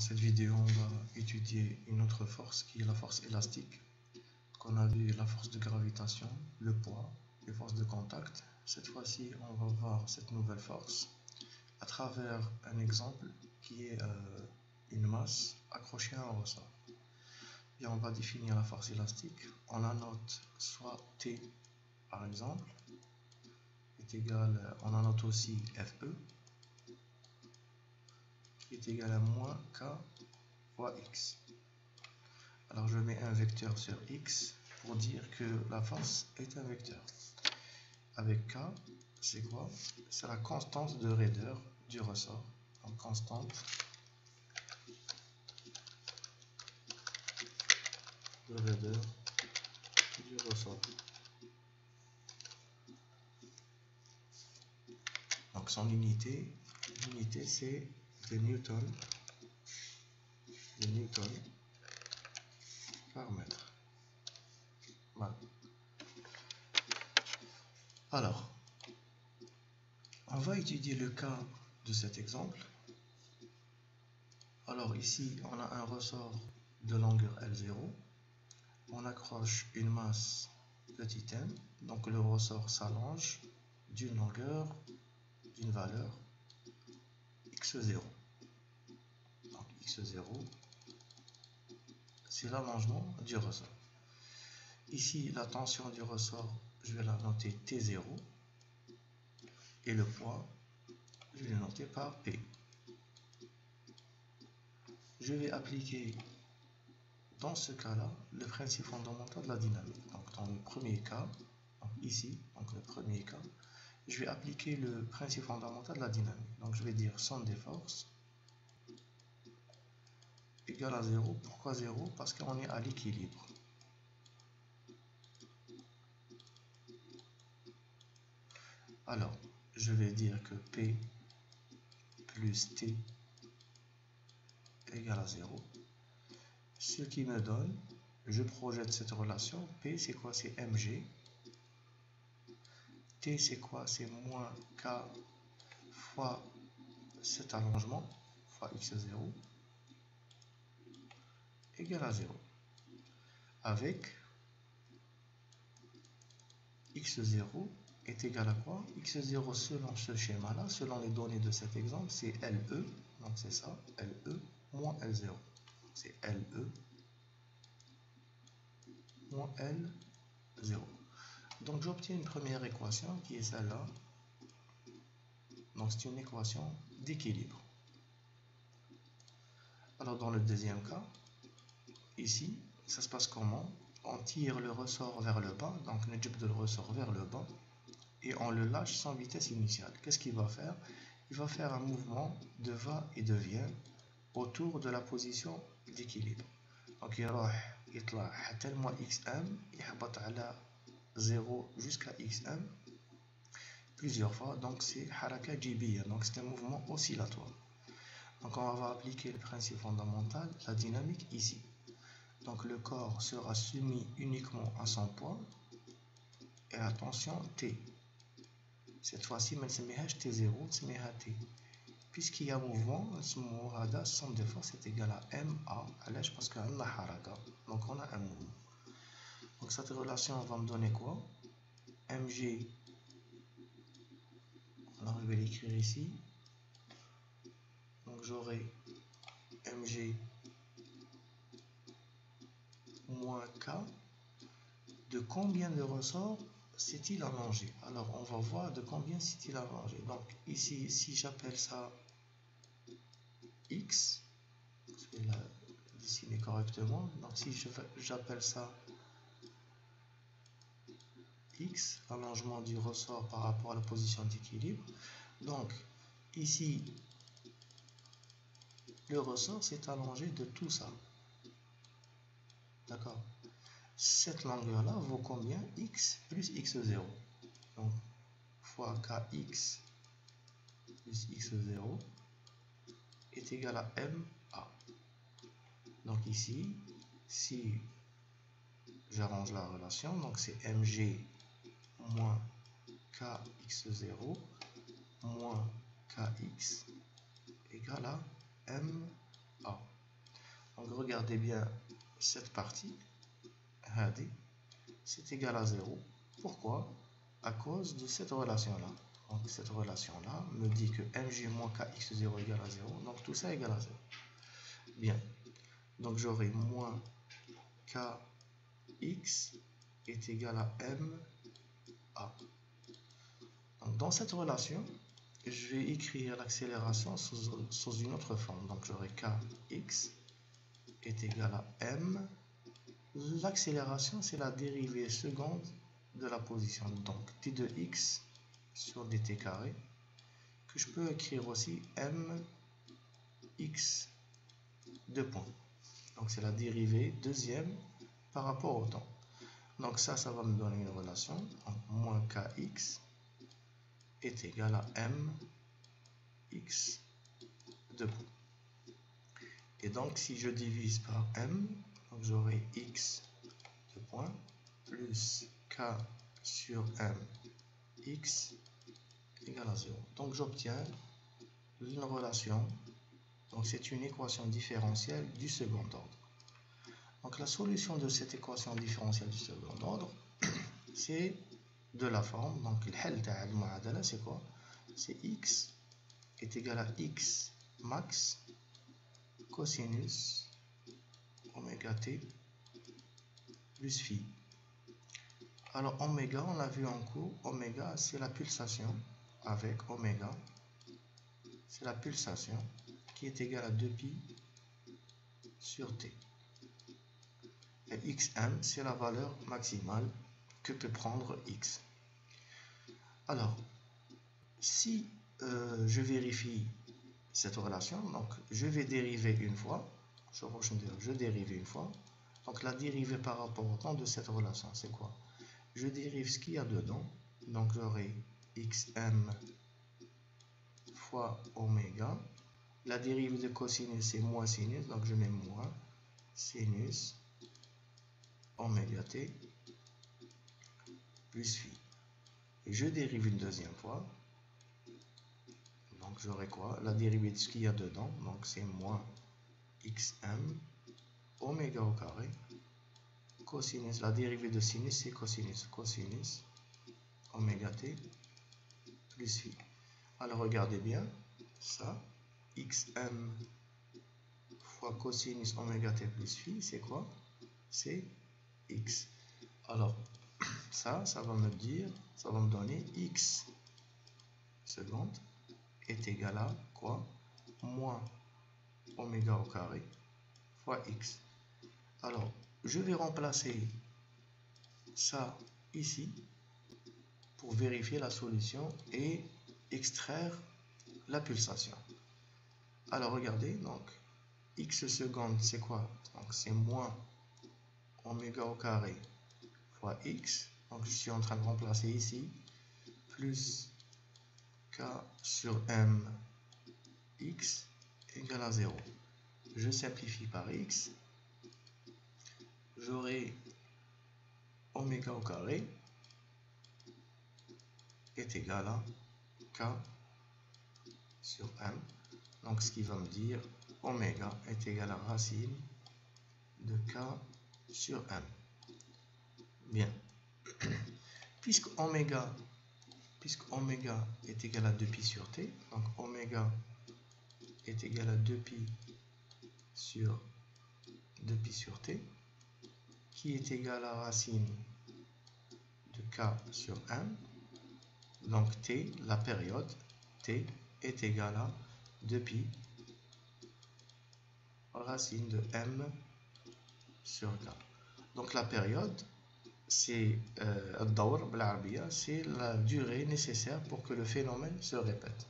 cette vidéo, on va étudier une autre force qui est la force élastique. Qu'on a vu la force de gravitation, le poids, les forces de contact. Cette fois-ci, on va voir cette nouvelle force à travers un exemple qui est une masse accrochée à un ressort. Et on va définir la force élastique. On la note soit T par exemple est égal, on la note aussi FE qui est égal à moins K fois X. Alors je mets un vecteur sur X pour dire que la force est un vecteur. Avec K, c'est quoi? C'est la constante de raideur du ressort. Donc constante de raideur du ressort. Donc son unité c'est de Newton par mètre. Voilà. Alors, on va étudier le cas de cet exemple. Alors ici, on a un ressort de longueur L0. On accroche une masse petit m, donc le ressort s'allonge d'une longueur, d'une valeur x0. Donc x0, c'est l'allongement du ressort. Ici, la tension du ressort, je vais la noter T0. Et le poids, je vais le noter par P. Je vais appliquer dans ce cas-là le principe fondamental de la dynamique. Donc dans le premier cas, donc ici, donc le premier cas, je vais appliquer le principe fondamental de la dynamique. Donc je vais dire somme des forces égale à 0. Pourquoi 0? Parce qu'on est à l'équilibre. Alors, je vais dire que P plus T égale à 0. Ce qui me donne, je projette cette relation. P c'est quoi? C'est mg. T c'est quoi? C'est moins K fois cet allongement fois x0 égale à 0. Avec x0 est égal à quoi? X0 selon ce schéma-là, selon les données de cet exemple, c'est LE. Donc c'est ça, LE moins L0. C'est LE moins L0. Donc j'obtiens une première équation qui est celle-là. Donc c'est une équation d'équilibre. Alors dans le deuxième cas, ici, ça se passe comment? On tire le ressort vers le bas, donc on jette le ressort vers le bas, et on le lâche sans vitesse initiale. Qu'est-ce qu'il va faire? Il va faire un mouvement de va et de vient autour de la position d'équilibre. Donc il va يطلع حتى الموان xm يهبط على 0 jusqu'à xm plusieurs fois. Donc c'est حركة جيبية, donc c'est un mouvement oscillatoire. Donc on va appliquer le principe fondamental, la dynamique ici. Donc le corps sera soumis uniquement à son poids et à la tension T. Cette fois-ci, ما نسميهاش T0, نسميها T. Puisqu'il y a mouvement, la somme des forces est égale à MA. Parce qu'on a haraka. Donc on a un mouvement. Donc cette relation va me donner quoi? Mg. Alors je vais l'écrire ici. Donc j'aurai Mg moins K. De combien de ressorts s'est-il allongé? Alors on va voir de combien s'est-il allongé. Donc ici, si j'appelle ça X, je vais la dessiner correctement. Donc si j'appelle ça X, l'allongement du ressort par rapport à la position d'équilibre. Donc ici, le ressort s'est allongé de tout ça. D'accord? Cette longueur-là vaut combien? X plus x0. Donc fois kx plus x0 est égal à MA. Donc ici, si j'arrange la relation, donc c'est Mg moins kx0 moins kx égale à MA. Donc regardez bien cette partie, c'est égal à 0. Pourquoi? À cause de cette relation-là. Donc cette relation-là me dit que mg moins kx0 égale à 0. Donc tout ça égale à 0. Bien. Donc j'aurai moins kx est égal à ma. Donc dans cette relation, je vais écrire l'accélération sous une autre forme. Donc j'aurai kx est égal à m. L'accélération, c'est la dérivée seconde de la position. Donc t de x sur dt carré, que je peux écrire aussi mx de point. Donc c'est la dérivée deuxième par rapport au temps. Donc ça va me donner une relation. Donc, moins kx est égal à mx de point. Et donc si je divise par m, j'aurai x de point plus k sur m x égale à 0. Donc j'obtiens une relation. Donc c'est une équation différentielle du second ordre. Donc la solution de cette équation différentielle du second ordre, c'est de la forme. Donc le hal تاع المعادلة c'est quoi? C'est x est égal à x max cosinus oméga t plus phi. Alors oméga, on l'a vu en cours, oméga c'est la pulsation avec oméga, c'est la pulsation qui est égale à 2pi sur t. Et xm, c'est la valeur maximale que peut prendre x. Alors, si je vérifie cette relation, donc je vais dériver une fois, je dérive une fois, donc la dérivée par rapport au temps de cette relation, c'est quoi? Je dérive ce qu'il y a dedans, donc j'aurai xm fois oméga, la dérivée de cosinus c'est moins sinus, donc je mets moins sinus oméga t plus phi. Et je dérive une deuxième fois, donc j'aurai quoi? La dérivée de ce qu'il y a dedans, donc c'est moins xm oméga au carré cosinus, la dérivée de sinus c'est cosinus, cosinus oméga t plus phi. Alors regardez bien ça, xm fois cosinus oméga t plus phi, c'est quoi? C'est x. Alors ça va me dire, ça va me donner x seconde est égal à quoi? Moins oméga au carré fois x. Alors je vais remplacer ça ici pour vérifier la solution et extraire la pulsation. Alors regardez, donc x seconde c'est quoi? Donc c'est moins oméga au carré fois x. Donc je suis en train de remplacer ici plus k sur m x égale à 0. Je simplifie par x. J'aurai oméga au carré est égal à k sur m. Donc ce qui va me dire oméga est égal à racine de k sur m. Bien. Puisque oméga est égal à 2pi sur t, donc oméga est égal à 2pi sur t, qui est égal à racine de k sur m. Donc t, la période, t est égal à 2pi racine de m sur k. Donc la période, c'est c'est la durée nécessaire pour que le phénomène se répète.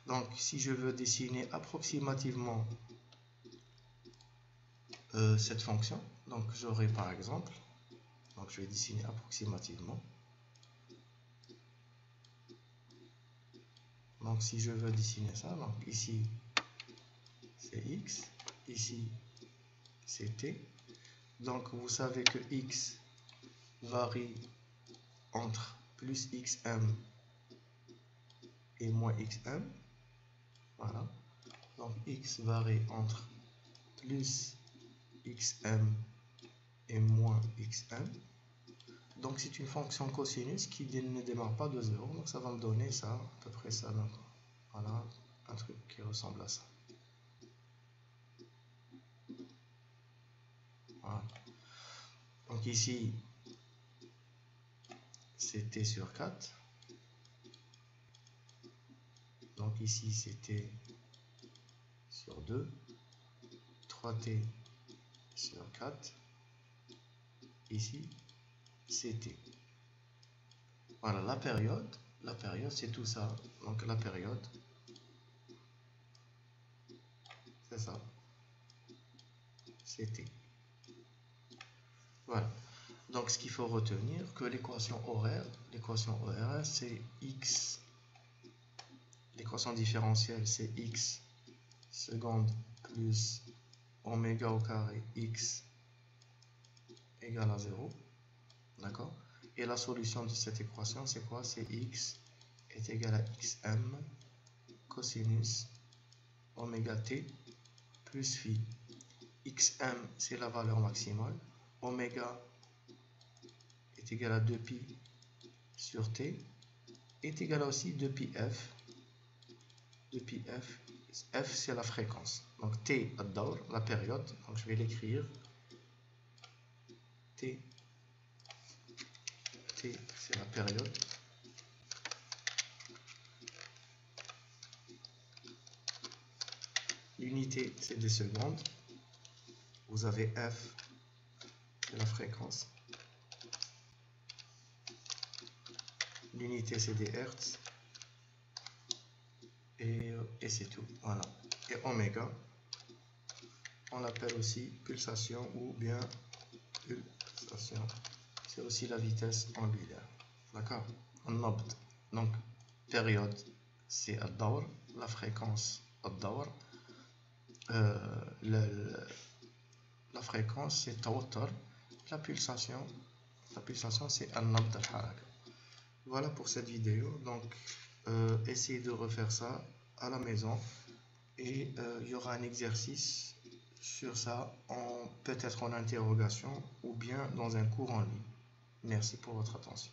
Donc si je veux dessiner approximativement cette fonction, donc j'aurai par exemple, donc je vais dessiner approximativement. Donc si je veux dessiner ça, donc ici c'est x, ici c'est t. Donc vous savez que x varie entre plus xm et moins xm. Voilà. Donc x varie entre plus xm et moins xm. Donc c'est une fonction cosinus qui ne démarre pas de 0. Donc ça va me donner ça, à peu près ça. Donc, voilà, un truc qui ressemble à ça. Voilà. Donc ici, c'est t sur 4. Donc ici, c'est t sur 2. 3t sur 4. Ici, c'est t. Voilà, la période c'est tout ça. Donc la période, c'est ça. C'est t. Voilà. Donc ce qu'il faut retenir, que l'équation horaire c'est x. L'équation différentielle c'est x seconde plus oméga au carré x égale à 0. D'accord? Et la solution de cette équation c'est quoi? C'est x est égal à xm cosinus oméga t plus phi. Xm c'est la valeur maximale. Oméga est égal à 2pi sur t est égal à aussi 2πf. 2πf, f c'est la fréquence. Donc t ad-dawr, la période. Donc je vais l'écrire. T c'est la période. L'unité c'est des secondes. Vous avez f, c'est la fréquence. L'unité c'est des hertz. Et c'est tout. Voilà. Et oméga, on l'appelle aussi pulsation ou bien pulsation. C'est aussi la vitesse angulaire. D'accord? Nabd. Donc, période, c'est ad-dawr. La fréquence, ad-dawr. La fréquence, c'est tawattar. La pulsation c'est an-nabd al-haraka. Voilà pour cette vidéo. Donc, essayez de refaire ça à la maison. Et il y aura un exercice sur ça, peut-être en interrogation ou bien dans un cours en ligne. Merci pour votre attention.